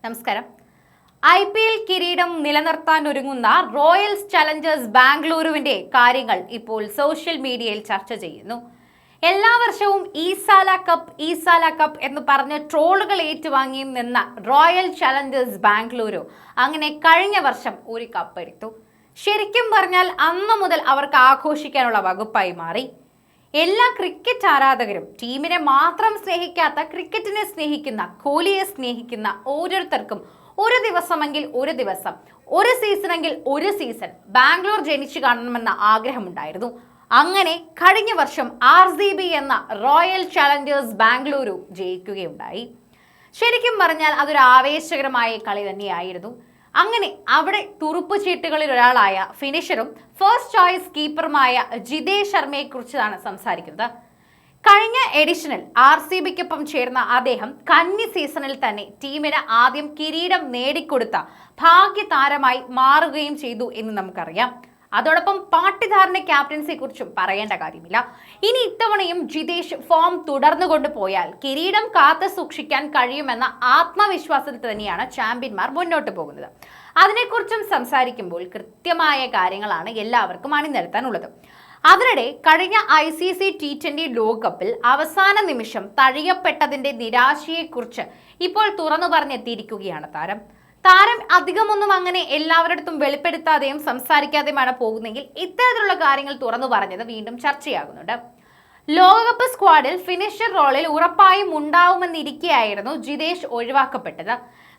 നമസ്കാരം. IPL കിരീടം നിലനിർത്താൻ ഒരുങ്ങുന്ന റോയൽസ് ചലഞ്ചേഴ്സ് ബാംഗ്ലൂരുവിന്റെ കാര്യങ്ങൾ ഇപ്പോൾ സോഷ്യൽ മീഡിയയിൽ ചർച്ച ചെയ്യുന്നു. എല്ലാ വർഷവും ഈസാല കപ്പ് എന്ന് പറഞ്ഞ് ട്രോളുകൾ ഏറ്റുവാങ്ങിയും നിന്ന റോയൽ ചലഞ്ചേഴ്സ് ബാംഗ്ലൂരു അങ്ങനെ കഴിഞ്ഞ വർഷം ഒരു കപ്പ് എടുത്തു. ശരിക്കും പറഞ്ഞാൽ അന്നു മുതൽ അവർക്ക് ആഘോഷിക്കാനുള്ള വകുപ്പായി മാറി. എല്ലാ ക്രിക്കറ്റ് ആരാധകരും ടീമിനെ മാത്രം സ്നേഹിക്കാത്ത, ക്രിക്കറ്റിനെ സ്നേഹിക്കുന്ന, കോഹ്ലിയെ സ്നേഹിക്കുന്ന ഓരോരുത്തർക്കും ഒരു ദിവസമെങ്കിൽ ഒരു ദിവസം, ഒരു സീസണെങ്കിൽ ഒരു സീസൺ ബാംഗ്ലൂർ ജനിച്ചു കാണണമെന്ന ആഗ്രഹമുണ്ടായിരുന്നു. അങ്ങനെ കഴിഞ്ഞ വർഷം RCB എന്ന റോയൽ ചലഞ്ചേഴ്സ് ബാംഗ്ലൂരു ജയിക്കുകയുണ്ടായി. ശരിക്കും പറഞ്ഞാൽ അതൊരു ആവേശകരമായ കളി തന്നെയായിരുന്നു. അങ്ങനെ അവിടെ തുറുപ്പ് ചീട്ടുകളിൽ ഒരാളായ ഫിനിഷറും ഫസ്റ്റ് ചോയ്സ് കീപ്പറുമായ ജിതേഷ് ശർമ്മയെ കുറിച്ചാണ് സംസാരിക്കുന്നത്. കഴിഞ്ഞ എഡിഷനിൽ RCBക്കൊപ്പം ചേർന്ന അദ്ദേഹം കന്നി സീസണിൽ തന്നെ ടീമിന് ആദ്യം കിരീടം നേടിക്കൊടുത്ത ഭാഗ്യതാരമായി മാറുകയും ചെയ്തു എന്ന് നമുക്കറിയാം. അതോടൊപ്പം പാട്ടിധാറിന്റെ ക്യാപ്റ്റൻസിയെ കുറിച്ചും പറയേണ്ട കാര്യമില്ല. ഇനി ഇത്തവണയും ജിതേഷ് ഫോം തുടർന്നു കൊണ്ടുപോയാൽ കിരീടം കാത്തു സൂക്ഷിക്കാൻ കഴിയുമെന്ന ആത്മവിശ്വാസത്തിൽ തന്നെയാണ് ചാമ്പ്യന്മാർ മുന്നോട്ട് പോകുന്നത്. അതിനെക്കുറിച്ചും സംസാരിക്കുമ്പോൾ കൃത്യമായ കാര്യങ്ങളാണ് എല്ലാവർക്കും അണിനിരത്താനുള്ളത്. അതിനിടെ കഴിഞ്ഞ ICC T20 ലോകകപ്പിൽ അവസാന നിമിഷം തഴയപ്പെട്ടതിന്റെ നിരാശയെക്കുറിച്ച് ഇപ്പോൾ തുറന്നു പറഞ്ഞെത്തിയിരിക്കുകയാണ് താരം അധികമൊന്നും അങ്ങനെ എല്ലാവരുടെ അടുത്തും വെളിപ്പെടുത്താതെയും സംസാരിക്കാതെയുമാണ് പോകുന്നെങ്കിൽ ഇത്തരത്തിലുള്ള കാര്യങ്ങൾ തുറന്നു പറഞ്ഞത് വീണ്ടും ചർച്ചയാകുന്നുണ്ട്. ലോകകപ്പ് സ്ക്വാഡിൽ ഫിനിഷർ റോളിൽ ഉറപ്പായും ഉണ്ടാവുമെന്നിരിക്കെയായിരുന്നു ജിതേഷ് ഒഴിവാക്കപ്പെട്ടത്.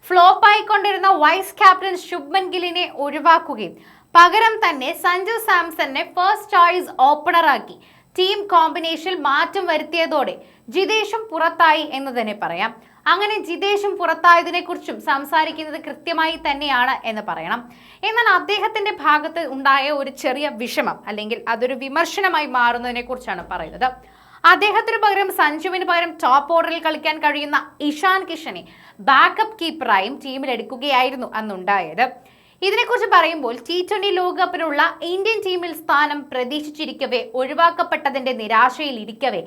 ഫ്ലോപ്പായിക്കൊണ്ടിരുന്ന വൈസ് ക്യാപ്റ്റൻ ശുഭ്മൻ ഗില്ലിനെ ഒഴിവാക്കുകയും പകരം തന്നെ സഞ്ജു സാംസനെ ഫസ്റ്റ് ചോയ്സ് ഓപ്പണറാക്കി ടീം കോമ്പിനേഷനിൽ മാറ്റം വരുത്തിയതോടെ ജിതേഷും പുറത്തായി എന്ന് തന്നെ പറയാം. അങ്ങനെ ജിതേഷും പുറത്തായതിനെ കുറിച്ചും സംസാരിക്കുന്നത് കൃത്യമായി തന്നെയാണ് എന്ന് പറയണം. എന്നാൽ അദ്ദേഹത്തിന്റെ ഭാഗത്ത് ഉണ്ടായ ഒരു ചെറിയ വിഷമം അല്ലെങ്കിൽ അതൊരു വിമർശനമായി മാറുന്നതിനെ കുറിച്ചാണ് പറയുന്നത്. അദ്ദേഹത്തിന് പകരം സഞ്ജുവിന് പകരം ടോപ്പ് ഓർഡറിൽ കളിക്കാൻ കഴിയുന്ന ഇഷാൻ കിഷനെ ബാക്കപ്പ് കീപ്പറായും ടീമിൽ എടുക്കുകയായിരുന്നു അന്നുണ്ടായത്. ഇതിനെക്കുറിച്ച് പറയുമ്പോൾ T20 ലോകകപ്പിനുള്ള ഇന്ത്യൻ ടീമിൽ സ്ഥാനം പ്രതീക്ഷിച്ചിരിക്കവേ ഒഴിവാക്കപ്പെട്ടതിന്റെ നിരാശയിൽ ഇരിക്കവേ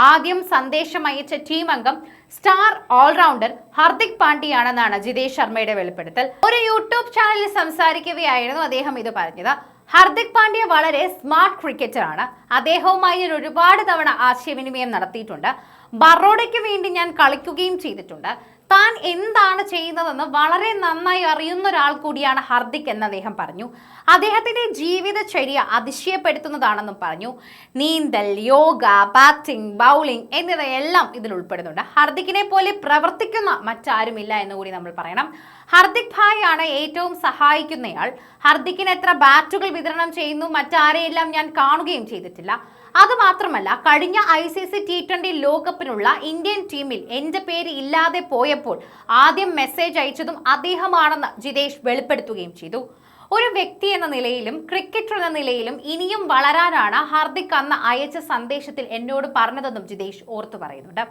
ആദ്യം സന്ദേശം അയച്ച ടീം അംഗം സ്റ്റാർ ഓൾറൗണ്ടർ ഹർദിക് പാണ്ഡ്യയാണെന്നാണ് ജിതേഷ് ശർമ്മയുടെ വെളിപ്പെടുത്തൽ. ഒരു യൂട്യൂബ് ചാനലിൽ സംസാരിക്കവെയായിരുന്നു അദ്ദേഹം ഇത് പറഞ്ഞത്. ഹർദിക് പാണ്ഡ്യ വളരെ സ്മാർട്ട് ക്രിക്കറ്ററാണ്. അദ്ദേഹവുമായി ഞാൻ ഒരുപാട് തവണ ആശയവിനിമയം നടത്തിയിട്ടുണ്ട്. ബറോഡയ്ക്ക് വേണ്ടി ഞാൻ കളിക്കുകയും ചെയ്തിട്ടുണ്ട്. താൻ എന്താണ് ചെയ്യുന്നതെന്ന് വളരെ നന്നായി അറിയുന്ന ഒരാൾ കൂടിയാണ് ഹർദിക് എന്ന് അദ്ദേഹം പറഞ്ഞു. അദ്ദേഹത്തിന്റെ ജീവിതചര്യ അതിശയപ്പെടുത്തുന്നതാണെന്നും പറഞ്ഞു. നീന്തൽ, യോഗ, ബാറ്റിംഗ്, ബൗളിംഗ് എന്നിവയെല്ലാം ഇതിൽ ഉൾപ്പെടുന്നുണ്ട്. ഹർദിക്കിനെ പോലെ പ്രവർത്തിക്കുന്ന മറ്റാരുമില്ല എന്ന് കൂടി നമ്മൾ പറയണം. ഹർദിക് ഭായ് ആണ് ഏറ്റവും സഹായിക്കുന്നയാൾ. ഹർദിക്കിന് എത്ര ബാറ്റുകൾ വിതരണം ചെയ്യുന്നു മറ്റാരെയെല്ലാം ഞാൻ കാണുകയും ചെയ്തിട്ടില്ല. അതുമാത്രമല്ല, കഴിഞ്ഞ ICC T20 ലോകകപ്പിനുള്ള ഇന്ത്യൻ ടീമിൽ എന്റെ പേര് ഇല്ലാതെ പോയപ്പോൾ ആദ്യം മെസ്സേജ് അയച്ചതും അദ്ദേഹമാണെന്ന് ജിതേഷ് വെളിപ്പെടുത്തുകയും ചെയ്തു. ഒരു വ്യക്തി എന്ന നിലയിലും ക്രിക്കറ്റർ എന്ന നിലയിലും ഇനിയും വളരാനാണ് ഹർദിക് അന്ന് അയച്ച സന്ദേശത്തിൽ എന്നോട് പറഞ്ഞതെന്നും ജിതേഷ് ഓർത്തു പറയുന്നുണ്ട്.